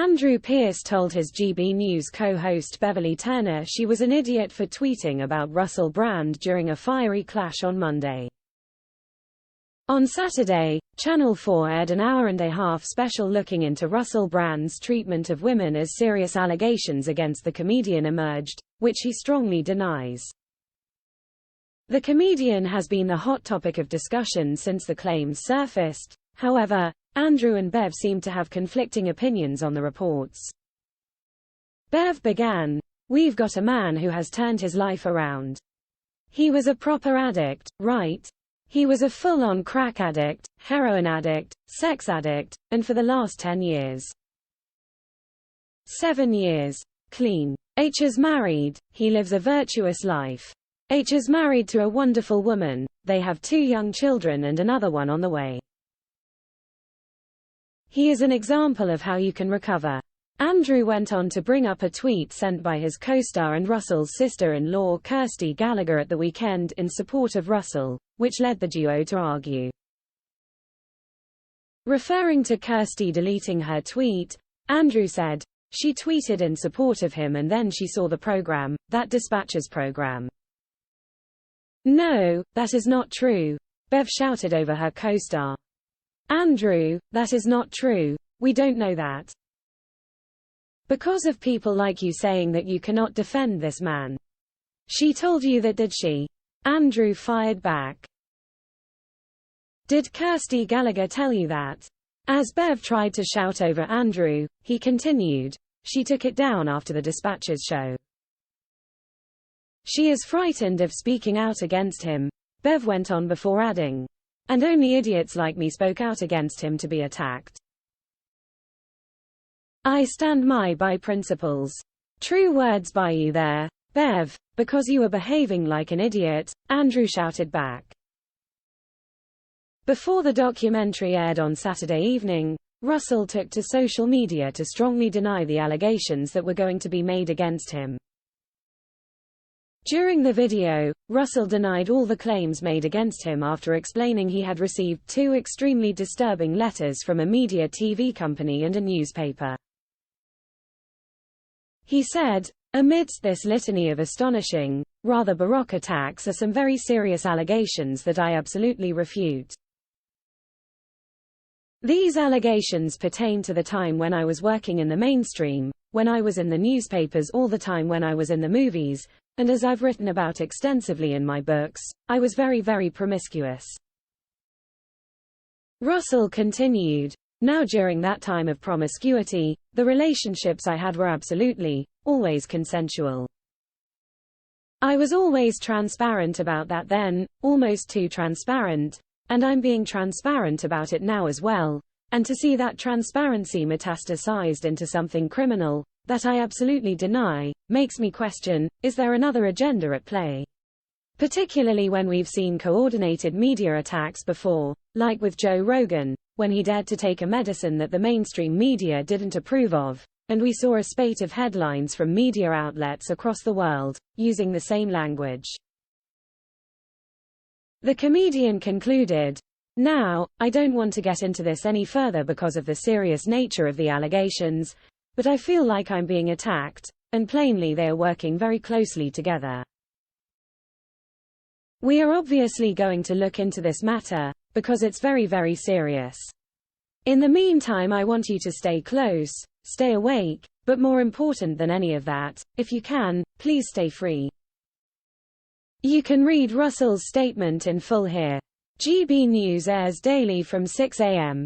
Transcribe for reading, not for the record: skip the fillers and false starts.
Andrew Pierce told his GB News co-host Beverley Turner she was an idiot for tweeting about Russell Brand during a fiery clash on Monday. On Saturday, Channel 4 aired an hour-and-a-half special looking into Russell Brand's treatment of women as serious allegations against the comedian emerged, which he strongly denies. The comedian has been the hot topic of discussion since the claims surfaced. However, Andrew and Bev seem to have conflicting opinions on the reports. Bev began, "We've got a man who has turned his life around. He was a proper addict, right? He was a full-on crack addict, heroin addict, sex addict, and for the last 10 years. 7 years. Clean. H is married, he lives a virtuous life. H is married to a wonderful woman, they have 2 young children and another one on the way. He is an example of how you can recover." Andrew went on to bring up a tweet sent by his co-star and Russell's sister-in-law Kirsty Gallagher at the weekend in support of Russell, which led the duo to argue. Referring to Kirsty deleting her tweet, Andrew said, "She tweeted in support of him and then she saw the program, that Dispatches program." "No, that is not true," Bev shouted over her co-star. "Andrew, that is not true. We don't know that. Because of people like you saying that you cannot defend this man. She told you that, did she?" Andrew fired back. "Did Kirsty Gallagher tell you that?" As Bev tried to shout over Andrew, he continued, "She took it down after the Dispatches show. She is frightened of speaking out against him," Bev went on before adding, "And only idiots like me spoke out against him to be attacked. I stand by principles." True words by you there, Bev, because you were behaving like an idiot, Andrew shouted back. Before the documentary aired on Saturday evening, Russell took to social media to strongly deny the allegations that were going to be made against him. During the video, Russell denied all the claims made against him after explaining he had received 2 extremely disturbing letters from a media TV company and a newspaper. He said, "Amidst this litany of astonishing, rather baroque attacks are some very serious allegations that I absolutely refute. These allegations pertain to the time when I was working in the mainstream, when I was in the newspapers all the time, when I was in the movies, and as I've written about extensively in my books, I was very, very promiscuous." Russell continued, "Now during that time of promiscuity, the relationships I had were absolutely, always consensual. I was always transparent about that then, almost too transparent, and I'm being transparent about it now as well, and to see that transparency metastasized into something criminal, that I absolutely deny, makes me question, is there another agenda at play? Particularly when we've seen coordinated media attacks before, like with Joe Rogan, when he dared to take a medicine that the mainstream media didn't approve of, and we saw a spate of headlines from media outlets across the world, using the same language." The comedian concluded, "Now, I don't want to get into this any further because of the serious nature of the allegations, but I feel like I'm being attacked, and plainly they are working very closely together. We are obviously going to look into this matter, because it's very, very serious. In the meantime, I want you to stay close, stay awake, but more important than any of that, if you can, please stay free." You can read Russell's statement in full here. GB News airs daily from 6 a.m.